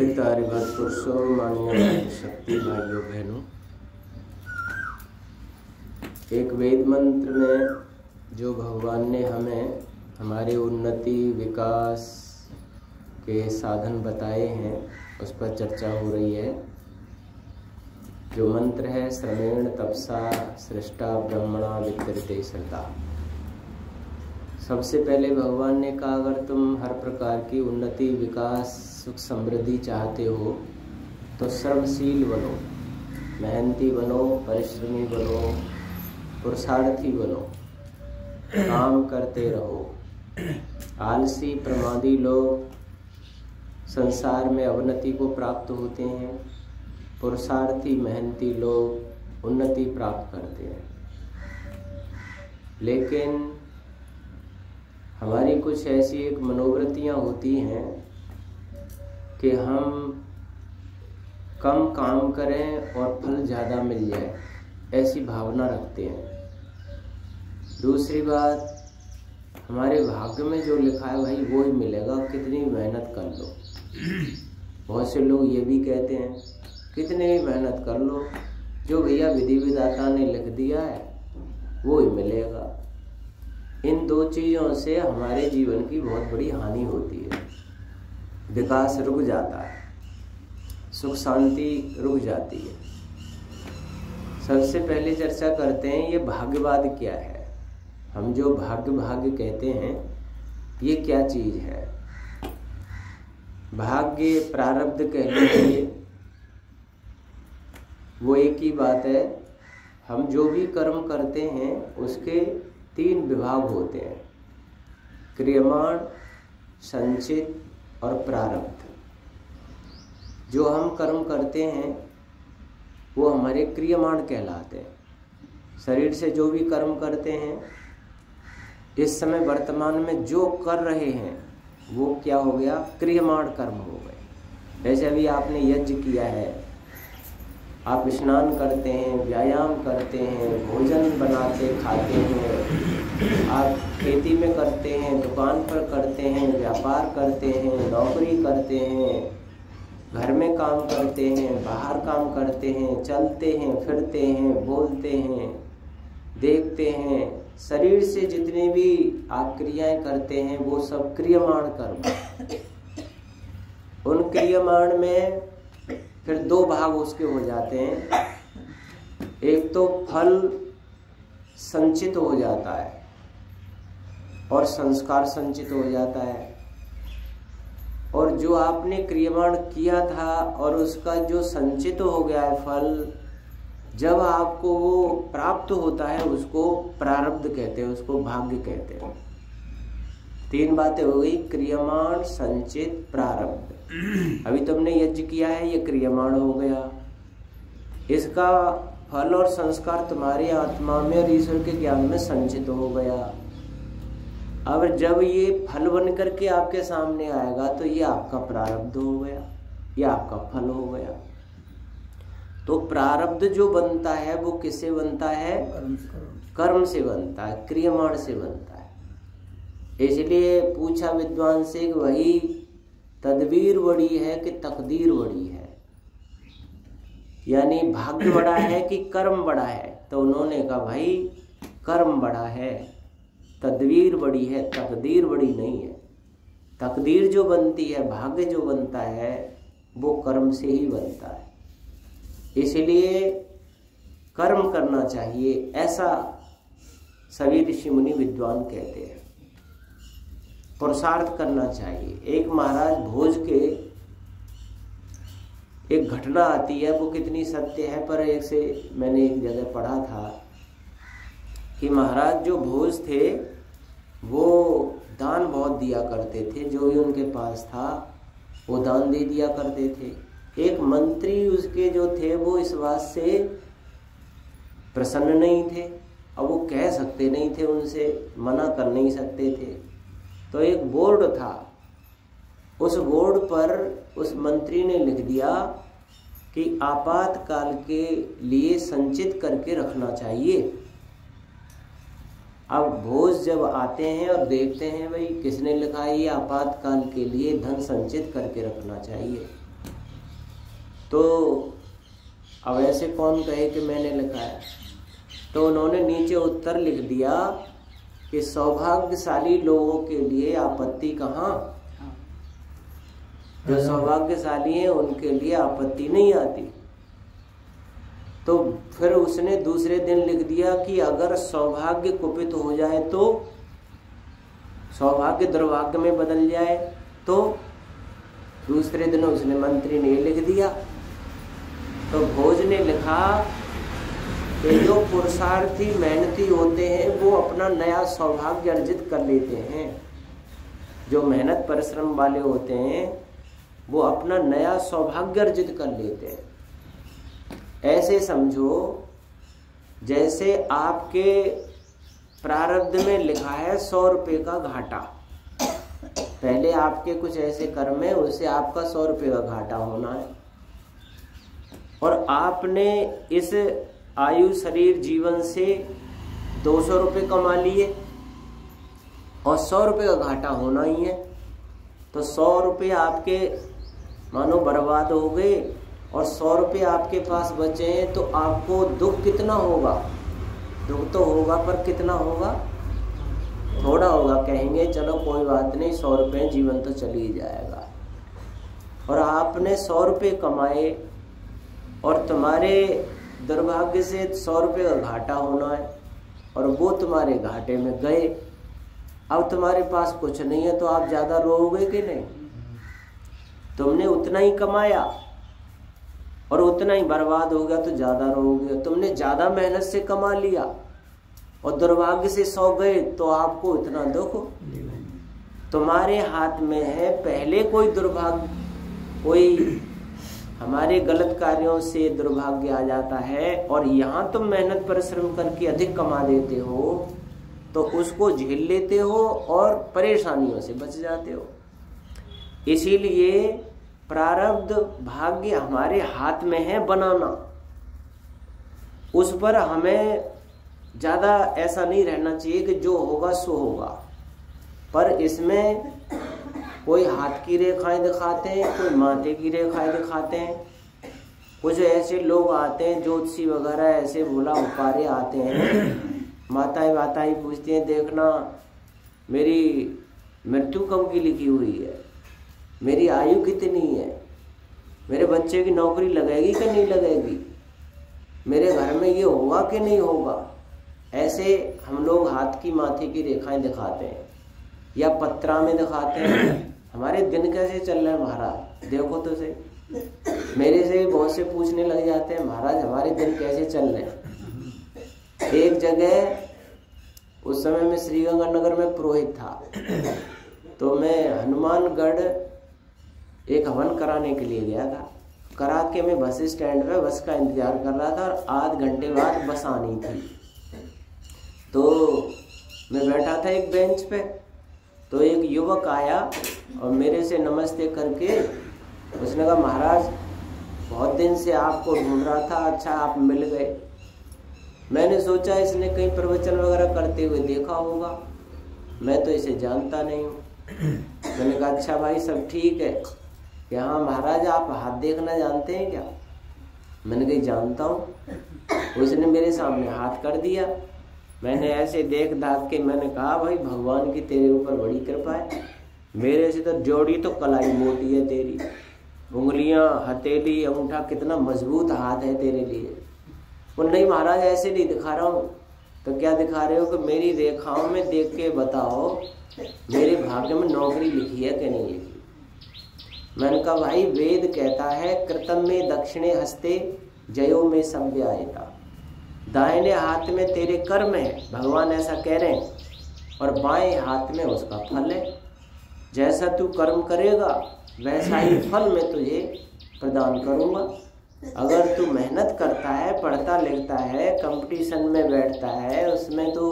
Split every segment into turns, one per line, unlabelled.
प्रतिष्ठित हरिभक्त पुरुषों, माननीय शक्ति भाइयों बहनों, एक वेद मंत्र में जो भगवान ने हमें हमारी उन्नति विकास के साधन बताए हैं उस पर चर्चा हो रही है। जो मंत्र है श्रमेण तपसा सृष्टा ब्रह्मणा वितरते श्रद्धा। सबसे पहले भगवान ने कहा अगर तुम हर प्रकार की उन्नति विकास सुख समृद्धि चाहते हो तो श्रमशील बनो, मेहनती बनो, परिश्रमी बनो, पुरुषार्थी बनो, काम करते रहो। आलसी प्रमादी लोग संसार में अवनति को प्राप्त होते हैं, पुरुषार्थी मेहनती लोग उन्नति प्राप्त करते हैं। लेकिन हमारी कुछ ऐसी एक मनोवृत्तियाँ होती हैं कि हम कम काम करें और फल ज़्यादा मिल जाए, ऐसी भावना रखते हैं। दूसरी बात, हमारे भाग्य में जो लिखा है भाई वो ही मिलेगा, कितनी मेहनत कर लो। बहुत से लोग ये भी कहते हैं कितनी भी मेहनत कर लो, जो भैया विधि विधाता ने लिख दिया है वो ही मिलेगा। इन दो चीज़ों से हमारे जीवन की बहुत बड़ी हानि होती है। विकास रुक जाता है, सुख शांति रुक जाती है। सबसे पहले चर्चा करते हैं ये भाग्यवाद क्या है। हम जो भाग्य कहते हैं ये क्या चीज़ है। भाग्य प्रारब्ध कहते हैं वो एक ही बात है। हम जो भी कर्म करते हैं उसके 3 विभाग होते हैं, क्रियमाण, संचित और प्रारब्ध। जो हम कर्म करते हैं वो हमारे क्रियमाण कहलाते हैं। शरीर से जो भी कर्म करते हैं, इस समय वर्तमान में जो कर रहे हैं वो क्या हो गया, क्रियमाण कर्म हो गए। जैसे अभी आपने यज्ञ किया है, आप स्नान करते हैं, व्यायाम करते हैं, भोजन बनाते खाते हैं, आप खेती में करते हैं, दुकान पर करते हैं, व्यापार करते हैं, नौकरी करते हैं, घर में काम करते हैं, बाहर काम करते हैं, चलते हैं, फिरते हैं, बोलते हैं, देखते हैं। शरीर से जितने भी आप क्रियाएं करते हैं वो सब क्रियमाण कर्म। उन क्रियमाण में फिर 2 भाग उसके हो जाते हैं। एक तो फल संचित हो जाता है और संस्कार संचित हो जाता है। और जो आपने क्रियमाण किया था और उसका जो संचित हो गया है फल, जब आपको वो प्राप्त होता है उसको प्रारब्ध कहते हैं, उसको भाग्य कहते हैं। 3 बातें हो गई, क्रियमाण, संचित, प्रारब्ध। अभी तुमने यज्ञ किया है, ये क्रियमाण हो गया। इसका फल और संस्कार तुम्हारी आत्मा में और ईश्वर के ज्ञान में संचित हो गया। अब जब ये फल बन करके आपके सामने आएगा तो ये आपका प्रारब्ध हो गया, ये आपका फल हो गया। तो प्रारब्ध जो बनता है वो किससे बनता है, कर्म से बनता है, क्रियमाण से बनता है। इसलिए पूछा विद्वान से कि वही तदबीर बड़ी है कि तकदीर बड़ी है, यानी भाग्य बड़ा है कि कर्म बड़ा है। तो उन्होंने कहा भाई कर्म बड़ा है, तदबीर बड़ी है, तकदीर बड़ी नहीं है। तकदीर जो बनती है, भाग्य जो बनता है वो कर्म से ही बनता है। इसलिए कर्म करना चाहिए, ऐसा सभी ऋषि मुनि विद्वान कहते हैं। पुरुषार्थ करना चाहिए। एक महाराज भोज के एक घटना आती है, वो कितनी सत्य है पर एक से मैंने एक जगह पढ़ा था कि महाराज जो भोज थे वो दान बहुत दिया करते थे, जो भी उनके पास था वो दान दे दिया करते थे। एक मंत्री उसके जो थे वो इस बात से प्रसन्न नहीं थे, अब वो कह सकते नहीं थे, उनसे मना कर नहीं सकते थे। तो एक बोर्ड था, उस बोर्ड पर उस मंत्री ने लिख दिया कि आपातकाल के लिए संचित करके रखना चाहिए। अब भोज जब आते हैं और देखते हैं भाई किसने लिखा है ये आपातकाल के लिए धन संचित करके रखना चाहिए, तो अब ऐसे कौन कहे कि मैंने लिखा है। तो उन्होंने नीचे उत्तर लिख दिया कि सौभाग्यशाली लोगों के लिए आपत्ति कहाँ, जो सौभाग्यशाली हैं उनके लिए आपत्ति नहीं आती। तो फिर उसने दूसरे दिन लिख दिया कि अगर सौभाग्य कुपित हो जाए तो, सौभाग्य दुर्भाग्य में बदल जाए तो, दूसरे दिन उसने मंत्री ने लिख दिया। तो भोज ने लिखा कि जो पुरुषार्थी मेहनती होते हैं वो अपना नया सौभाग्य अर्जित कर लेते हैं। जो मेहनत परिश्रम वाले होते हैं वो अपना नया सौभाग्य अर्जित कर लेते हैं। ऐसे समझो जैसे आपके प्रारब्ध में लिखा है 100 रुपये का घाटा। पहले आपके कुछ ऐसे कर्म है उससे आपका 100 रुपये का घाटा होना है, और आपने इस आयु शरीर जीवन से 200 रुपये कमा लिए और 100 रुपये का घाटा होना ही है। तो 100 रुपये आपके मानो बर्बाद हो गए और 100 रुपये आपके पास बचे हैं, तो आपको दुख कितना होगा? दुख तो होगा, पर कितना होगा? थोड़ा होगा। कहेंगे चलो कोई बात नहीं, 100 रुपये जीवन तो चल ही जाएगा। और आपने 100 रुपये कमाए और तुम्हारे दुर्भाग्य से 100 रुपये का घाटा होना है और वो तुम्हारे घाटे में गए। अब तुम्हारे पास कुछ नहीं है तो आप ज़्यादा रोओगे कि नहीं? तुमने उतना ही कमाया और उतना ही बर्बाद हो गया तो ज़्यादा रोओगे। तुमने ज़्यादा मेहनत से कमा लिया और दुर्भाग्य से 100 गए तो आपको इतना दुख। तुम्हारे हाथ में है, पहले कोई दुर्भाग्य, कोई हमारे गलत कार्यों से दुर्भाग्य आ जाता है और यहाँ तुम मेहनत परिश्रम करके अधिक कमा देते हो तो उसको झेल लेते हो और परेशानियों से बच जाते हो। इसीलिए प्रारब्ध भाग्य हमारे हाथ में है बनाना, उस पर हमें ज़्यादा ऐसा नहीं रहना चाहिए कि जो होगा सो होगा। पर इसमें कोई हाथ की रेखाएं दिखाते हैं, कोई माथे की रेखाएं दिखाते हैं। कुछ ऐसे लोग आते हैं ज्योतिषी वगैरह, ऐसे भोला उपारे आते हैं, माताएं वाताएं पूछती हैं देखना मेरी मृत्यु कब की लिखी हुई है, मेरी आयु कितनी है, मेरे बच्चे की नौकरी लगेगी कि नहीं लगेगी, मेरे घर में ये होगा कि नहीं होगा। ऐसे हम लोग हाथ की माथे की रेखाएं दिखाते हैं या पत्रा में दिखाते हैं। हमारे दिन कैसे चल रहे हैं महाराज, देखो तो सही। मेरे से बहुत से पूछने लग जाते हैं महाराज हमारे दिन कैसे चल रहे हैं। एक जगह उस समय में श्रीगंगानगर में पुरोहित था, तो मैं हनुमानगढ़ एक हवन कराने के लिए गया था। करा के मैं बस स्टैंड पे बस का इंतजार कर रहा था और आध घंटे बाद बस आनी थी। तो मैं बैठा था एक बेंच पे, तो एक युवक आया और मेरे से नमस्ते करके उसने कहा महाराज बहुत दिन से आपको ढूंढ रहा था, अच्छा आप मिल गए। मैंने सोचा इसने कहीं प्रवचन वगैरह करते हुए देखा होगा, मैं तो इसे जानता नहीं हूँ। मैंने कहा अच्छा भाई सब ठीक है कि हाँ महाराज आप हाथ देखना जानते हैं क्या? मैंने कहा जानता हूँ। उसने मेरे सामने हाथ कर दिया, मैंने ऐसे देख दाख के मैंने कहा भाई भगवान की तेरे ऊपर बड़ी कृपा है, मेरे से तो जोड़ी तो कलाई मोटी है तेरी, उंगलियां हथेली अंगूठा कितना मजबूत हाथ है तेरे लिए। वो नहीं महाराज ऐसे नहीं दिखा रहा हूँ। तो क्या दिखा रहे हो कि मेरी रेखाओं में देख के बताओ मेरे भाग्य में नौकरी लिखी है कि नहीं लिखी। मैंने कहा भाई वेद कहता है कृतम में दक्षिणे हस्ते जयो में संव्यायता, दाहिने हाथ में तेरे कर्म है, भगवान ऐसा कह रहे हैं, और बाएं हाथ में उसका फल है। जैसा तू कर्म करेगा वैसा ही फल मैं तुझे प्रदान करूँगा। अगर तू मेहनत करता है, पढ़ता लिखता है, कंपटीशन में बैठता है, उसमें तू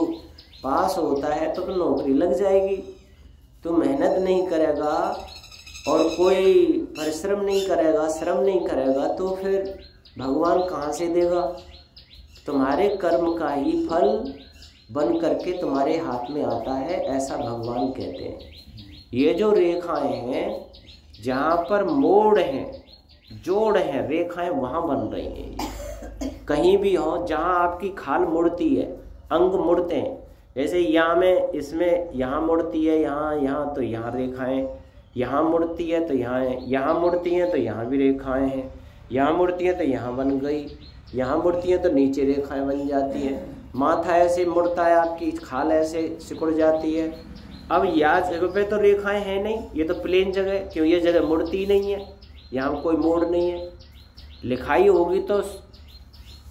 पास होता है तो नौकरी लग जाएगी। तू मेहनत नहीं करेगा और कोई परिश्रम नहीं करेगा, श्रम नहीं करेगा, तो फिर भगवान कहाँ से देगा? तुम्हारे कर्म का ही फल बन करके तुम्हारे हाथ में आता है, ऐसा भगवान कहते हैं। ये जो रेखाएं हैं जहाँ पर मोड़ हैं जोड़ हैं, रेखाएं वहां बन रही हैं। कहीं भी हो जहां आपकी खाल मुड़ती है, अंग मुड़ते हैं, जैसे यहाँ में इसमें यहाँ मुड़ती है, यहाँ तो यहाँ रेखाएं, यहाँ मुड़ती है तो यहाँ मुड़ती है तो यहाँ भी रेखाएं हैं, यहाँ मुड़ती है तो यहाँ बन गई, यहाँ मुड़ती है तो नीचे रेखाएं बन जाती है। माथा ऐसे मुड़ता है, आपकी खाल ऐसे सिकुड़ जाती है। अब यह जगह पे तो रेखाएं हैं नहीं, ये तो प्लेन जगह, क्यों ये जगह मुड़ती नहीं है, यहाँ कोई मोड़ नहीं है। लिखाई होगी तो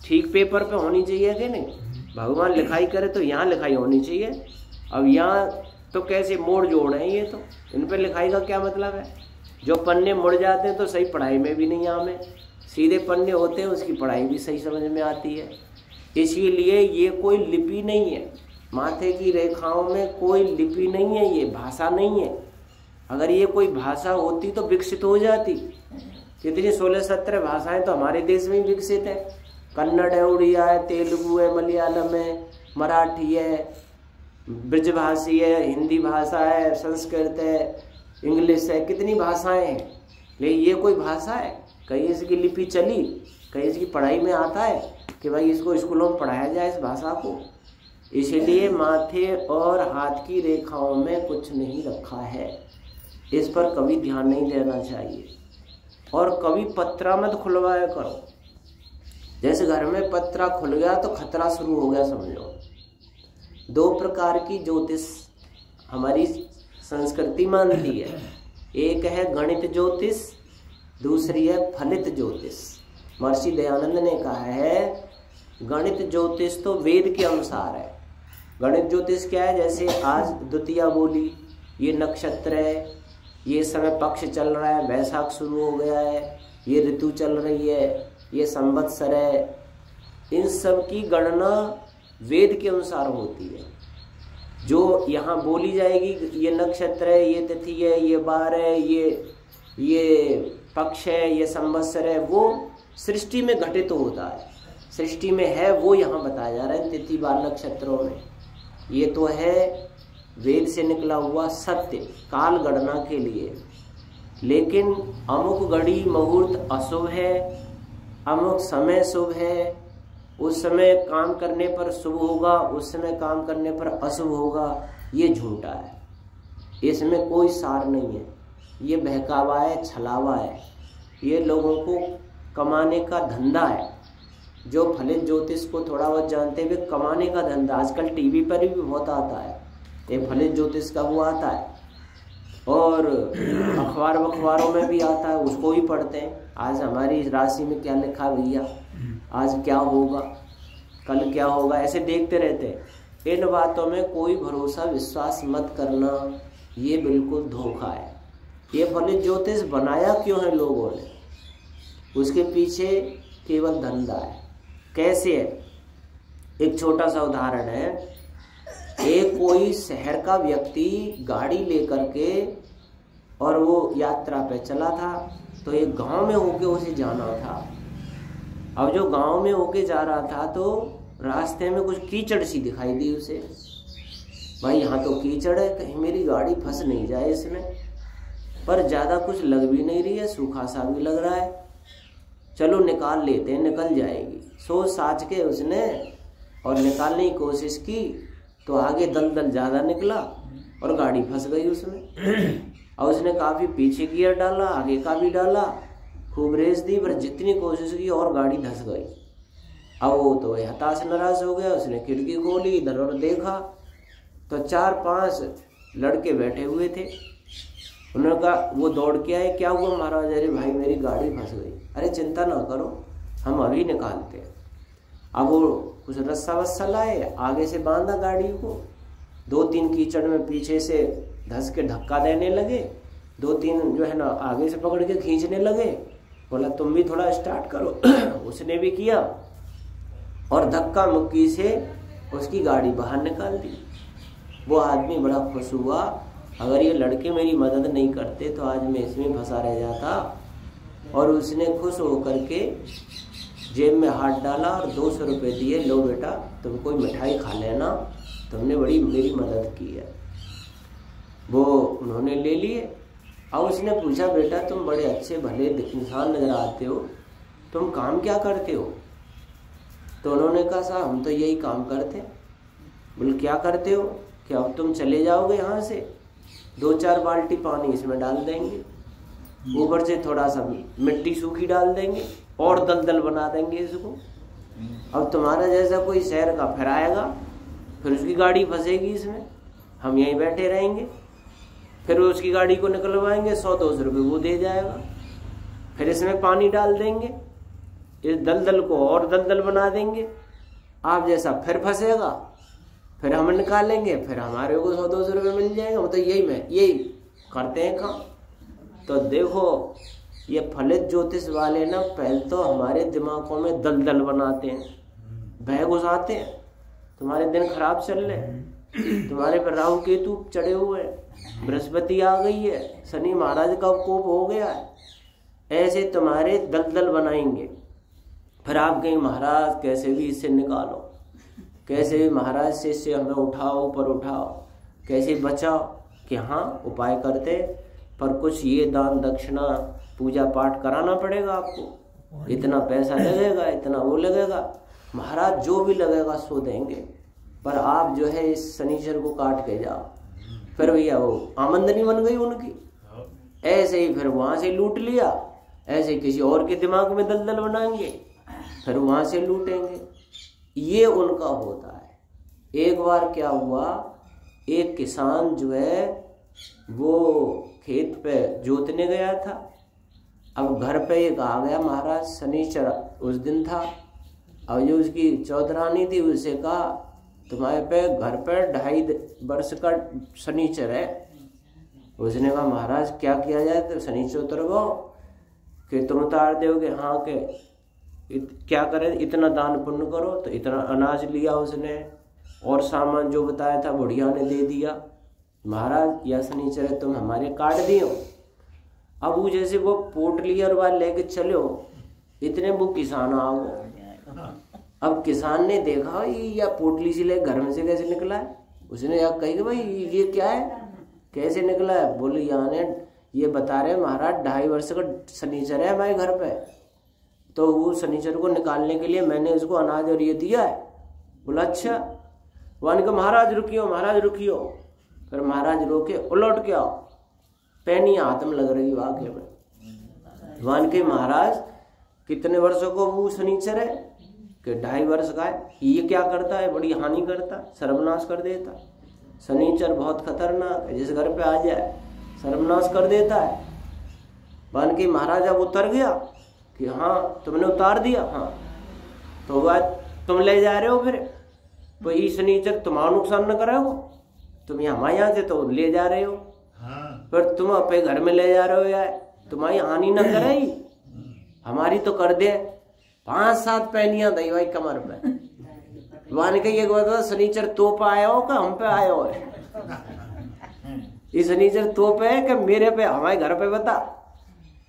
ठीक पेपर पे होनी चाहिए कि नहीं, भगवान लिखाई करे तो यहाँ लिखाई होनी चाहिए। अब यहाँ तो कैसे मोड़ जोड़ हैं, ये तो इन पे लिखाई का क्या मतलब है। जो पन्ने मुड़ जाते हैं तो सही पढ़ाई में भी नहीं आवे, सीधे पन्ने होते हैं उसकी पढ़ाई भी सही समझ में आती है। इसीलिए ये कोई लिपि नहीं है, माथे की रेखाओं में कोई लिपि नहीं है, ये भाषा नहीं है। अगर ये कोई भाषा होती तो विकसित हो जाती। कितनी 16-17 भाषाएं तो हमारे देश में ही विकसित है। कन्नड़ है, उड़िया है, तेलुगु है, मलयालम है, मराठी है, ब्रजभाषी है, हिंदी भाषा है, संस्कृत है, इंग्लिश है, कितनी भाषाएं हैं। लेकिन ये कोई भाषा है? कहीं इसकी लिपि चली, कहीं इसकी पढ़ाई में आता है कि भाई इसको स्कूलों में पढ़ाया जाए इस भाषा को। इसलिए माथे और हाथ की रेखाओं में कुछ नहीं रखा है, इस पर कभी ध्यान नहीं देना चाहिए। और कभी पत्रा मत खुलवाया करो। जैसे घर में पत्रा खुल गया तो खतरा शुरू हो गया समझो। 2 प्रकार की ज्योतिष हमारी संस्कृति मानती है, एक है गणित ज्योतिष, दूसरी है फलित ज्योतिष। महर्षि दयानंद ने कहा है गणित ज्योतिष तो वेद के अनुसार है। गणित ज्योतिष क्या है, जैसे आज द्वितीया बोली, ये नक्षत्र है, ये समय पक्ष चल रहा है, वैशाख शुरू हो गया है, ये ऋतु चल रही है, ये संवत्सर है, इन सब की गणना वेद के अनुसार होती है। जो यहाँ बोली जाएगी, ये नक्षत्र है, ये तिथि है, ये बार है, ये पक्ष है, ये संवत्सर है, वो सृष्टि में घटित होता है, सृष्टि में है, वो यहाँ बताया जा रहा है तिथि बार नक्षत्रों में। ये तो है वेद से निकला हुआ सत्य काल गणना के लिए। लेकिन अमुक घड़ी मुहूर्त अशुभ है, अमुक समय शुभ है, उस समय काम करने पर शुभ होगा, उस समय काम करने पर अशुभ होगा, ये झूठा है, इसमें कोई सार नहीं है। ये बहकावा है, छलावा है, ये लोगों को कमाने का धंधा है। जो फलित ज्योतिष को थोड़ा बहुत जानते हुए कमाने का धंधा, आजकल टीवी पर भी बहुत आता है, ये फलित ज्योतिष का वो आता है, और अखबारों में भी आता है, उसको ही पढ़ते हैं। आज हमारी राशि में क्या लिखा भैया, आज क्या होगा, कल क्या होगा, ऐसे देखते रहते हैं। इन बातों में कोई भरोसा विश्वास मत करना, ये बिल्कुल धोखा है। ये फलित ज्योतिष बनाया क्यों है लोगों ने, उसके पीछे केवल धंधा है। कैसे है, एक छोटा सा उदाहरण है। एक कोई शहर का व्यक्ति गाड़ी लेकर के और वो यात्रा पे चला था, तो एक गांव में होके उसे जाना था। अब जो गांव में होके जा रहा था तो रास्ते में कुछ कीचड़ सी दिखाई दी उसे। भाई यहाँ तो कीचड़ है, कहीं मेरी गाड़ी फंस नहीं जाए इसमें, पर ज़्यादा कुछ लग भी नहीं रही है, सूखा सा भी लग रहा है, चलो निकाल लेते हैं, निकल जाएगी। सोच साच के उसने और निकालने की कोशिश की तो आगे दलदल ज़्यादा निकला और गाड़ी फंस गई उसमें। और उसने काफ़ी पीछे गियर डाला, आगे का भी डाला, खूब रेस दी, पर जितनी कोशिश की और गाड़ी धंस गई। अब वो तो हताश नाराज हो गया, उसने खिड़की खोली, इधर और देखा तो 4-5 लड़के बैठे हुए थे। उन्होंने कहा, वो दौड़ के आए, क्या हुआ महाराज? अरे भाई मेरी गाड़ी फंस गई। अरे चिंता ना करो, हम अभी निकालते हैं। अब वो कुछ रस्सा वस्सा लाए, आगे से बांधा गाड़ी को, 2-3 कीचड़ में पीछे से धस के धक्का देने लगे, 2-3 जो है ना आगे से पकड़ के खींचने लगे। बोला तुम भी थोड़ा स्टार्ट करो। उसने भी किया और धक्का मुक्की से उसकी गाड़ी बाहर निकाल दी। वो आदमी बड़ा खुश हुआ, अगर ये लड़के मेरी मदद नहीं करते तो आज मैं इसमें फंसा रह जाता। और उसने खुश होकर के जेब में हाथ डाला और 200 रुपये दिए, लो बेटा तुम कोई मिठाई खा लेना, तुमने बड़ी मेरी मदद की है। वो उन्होंने ले लिए अब उसने पूछा, बेटा तुम बड़े अच्छे भले इंसान नजर आते हो, तुम काम क्या करते हो? तो उन्होंने कहा, साहब हम तो यही काम करते हैं। बोले क्या करते हो? कि अब तुम चले जाओगे यहाँ से, 2-4 बाल्टी पानी इसमें डाल देंगे, ऊपर से थोड़ा सा मिट्टी सूखी डाल देंगे और दलदल बना देंगे इसको। अब तुम्हारा जैसा कोई शहर का फिर आएगा, फिर उसकी गाड़ी फंसेगी इसमें, हम यहीं बैठे रहेंगे, फिर उसकी गाड़ी को निकलवाएंगे, 100-200 रुपये वो दे जाएगा, फिर इसमें पानी डाल देंगे, इस दलदल को और दलदल बना देंगे, आप जैसा फिर फंसेगा, फिर हम निकालेंगे, फिर हमारे को 100-200 रुपये मिल जाएगा। मतलब यही करते हैं काम। तो देखो ये फलित ज्योतिष वाले ना पहले तो हमारे दिमागों में दलदल बनाते हैं, भय घुसाते हैं, तुम्हारे दिन खराब चल रहे हैं, तुम्हारे पर राहु केतु चढ़े हुए हैं, बृहस्पति आ गई है, शनि महाराज का कोप हो गया है, ऐसे तुम्हारे दलदल बनाएंगे। फिर आप कहेंगे महाराज कैसे भी इससे निकालो, कैसे भी महाराज से इससे हमें उठाओ, ऊपर उठाओ, कैसे बचाओ। कि हाँ उपाय करते, पर कुछ ये दान दक्षिणा पूजा पाठ कराना पड़ेगा आपको, इतना पैसा लगेगा, इतना वो लगेगा, महाराज जो भी लगेगा सो देंगे, पर आप जो है इस शनिचर को काट के जाओ। फिर भैया वो आमदनी बन गई उनकी, ऐसे ही फिर वहां से लूट लिया, ऐसे किसी और के दिमाग में दलदल बनाएंगे, फिर वहां से लूटेंगे। ये उनका होता है। एक बार क्या हुआ, एक किसान जो है वो खेत पे जोतने गया था। अब घर पे एक आ गया महाराज, शनिचर उस दिन था, अब जो उसकी चौधरानी थी उससे कहा तुम्हारे पे घर पे 2.5 वर्ष का शनिचर है। उसने कहा महाराज क्या किया जाए? तो शनिचर उतर गो कि तुम उतार दोगे? हाँ के क्या करें, इतना दान पुण्य करो। तो इतना अनाज लिया उसने और सामान जो बताया था बुढ़िया ने दे दिया। महाराज या शनिचर है तुम हमारे काट दियो। अब वो जैसे वो पोटली और बाल लेके चलो, इतने वो किसान आ गो। अब किसान ने देखा या पोटली से ले घर में से कैसे निकला है, उसने या कही भाई ये क्या है, कैसे निकला है? बोले यहाँ ने ये बता रहे महाराज 2.5 वर्ष का शनिचर है हमारे घर पे, तो वो शनिचर को निकालने के लिए मैंने इसको अनाज और ये दिया है। बोला अच्छा। वन के महाराज रुकियो, महाराज रुकियो। फिर महाराज रोके, उलट के आओ, पैनी हाथ में लग रही वाकई में। वन के महाराज कितने वर्षों को वो शनिचर है कि 2.5 वर्ष का है। ये क्या करता है, बड़ी हानि करता, सर्वनाश कर देता। शनिचर बहुत खतरनाक है, जिस घर पे आ जाए सर्वनाश कर देता है। वन के महाराज अब उतर गया कि हाँ तुमने उतार दिया, हाँ तो बात तुम ले जा रहे हो, फिर तो ये शनिचर तुम्हारा नुकसान न कराओ, तुम हमारे यहाँ से तो ले जा रहे हो, पर तुम अपने घर में ले जा रहे हो यार, तुम्हारी हानि न करे, हमारी तो कर दे। 5-7 पैनियां दई भाई कमर पे। मान के एक बात, शनिचर तो पे आया हो का हम पे आया हो है? ये शनिचर तो पे है कि मेरे पे, हमारे घर पे बता।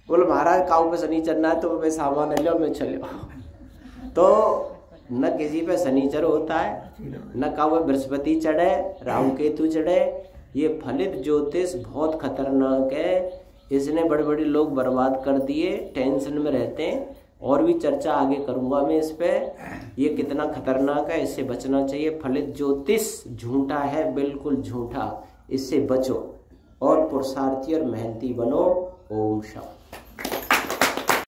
बोले महाराज काऊ पे शनिचर ना है, तो सामान ले लो मैं चलो। तो न किसी पे शनिचर होता है, न काऊ पे बृहस्पति चढ़े, राहु केतु चढ़े। ये फलित ज्योतिष बहुत खतरनाक है, इसने बड़े बड़े लोग बर्बाद कर दिए, टेंशन में रहते हैं। और भी चर्चा आगे करूंगा मैं इस पे, ये कितना खतरनाक है, इससे बचना चाहिए। फलित ज्योतिष झूठा है, बिल्कुल झूठा, इससे बचो और पुरुषार्थी और मेहनती बनो। ओम शांति।